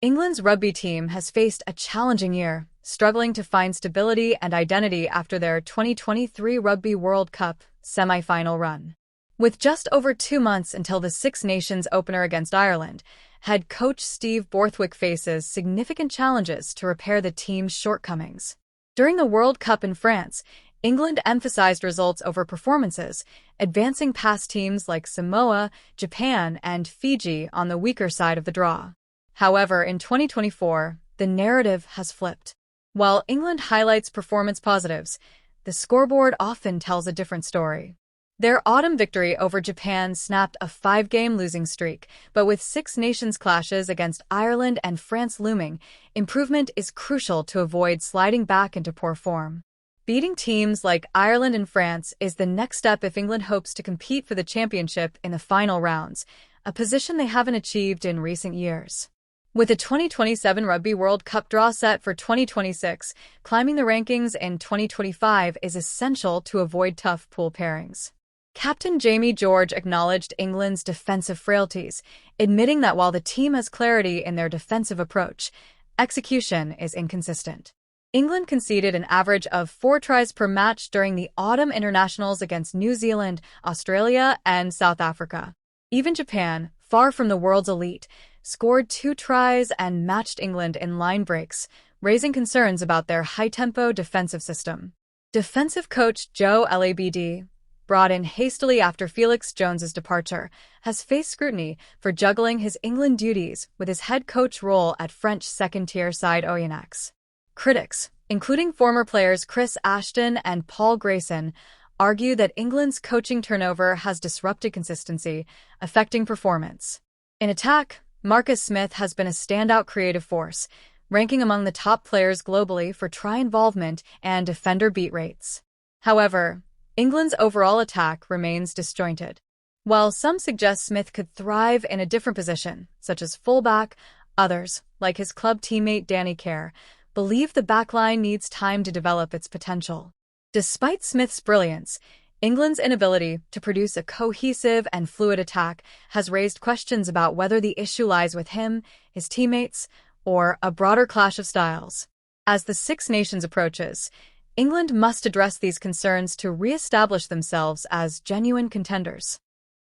England's rugby team has faced a challenging year, struggling to find stability and identity after their 2023 Rugby World Cup semi-final run. With just over 2 months until the Six Nations opener against Ireland, head coach Steve Borthwick faces significant challenges to repair the team's shortcomings. During the World Cup in France, England emphasized results over performances, advancing past teams like Samoa, Japan, and Fiji on the weaker side of the draw. However, in 2024, the narrative has flipped. While England highlights performance positives, the scoreboard often tells a different story. Their autumn victory over Japan snapped a 5-game losing streak, but with Six Nations clashes against Ireland and France looming, improvement is crucial to avoid sliding back into poor form. Beating teams like Ireland and France is the next step if England hopes to compete for the championship in the final rounds, a position they haven't achieved in recent years. With the 2027 Rugby World Cup draw set for 2026, climbing the rankings in 2025 is essential to avoid tough pool pairings. Captain Jamie George acknowledged England's defensive frailties, admitting that while the team has clarity in their defensive approach, execution is inconsistent. England conceded an average of 4 tries per match during the autumn internationals against New Zealand, Australia, and South Africa. Even Japan, far from the world's elite, scored 2 tries and matched England in line breaks, raising concerns about their high-tempo defensive system. Defensive coach Joe Labd, brought in hastily after Felix Jones's departure, has faced scrutiny for juggling his England duties with his head coach role at French second-tier side Oyonnax. Critics, including former players Chris Ashton and Paul Grayson, argue that England's coaching turnover has disrupted consistency, affecting performance. In attack, Marcus Smith has been a standout creative force, ranking among the top players globally for try involvement and defender beat rates. However, England's overall attack remains disjointed. While some suggest Smith could thrive in a different position, such as fullback, others, like his club teammate Danny Care, believe the backline needs time to develop its potential. Despite Smith's brilliance, England's inability to produce a cohesive and fluid attack has raised questions about whether the issue lies with him, his teammates, or a broader clash of styles. As the Six Nations approaches, England must address these concerns to re-establish themselves as genuine contenders.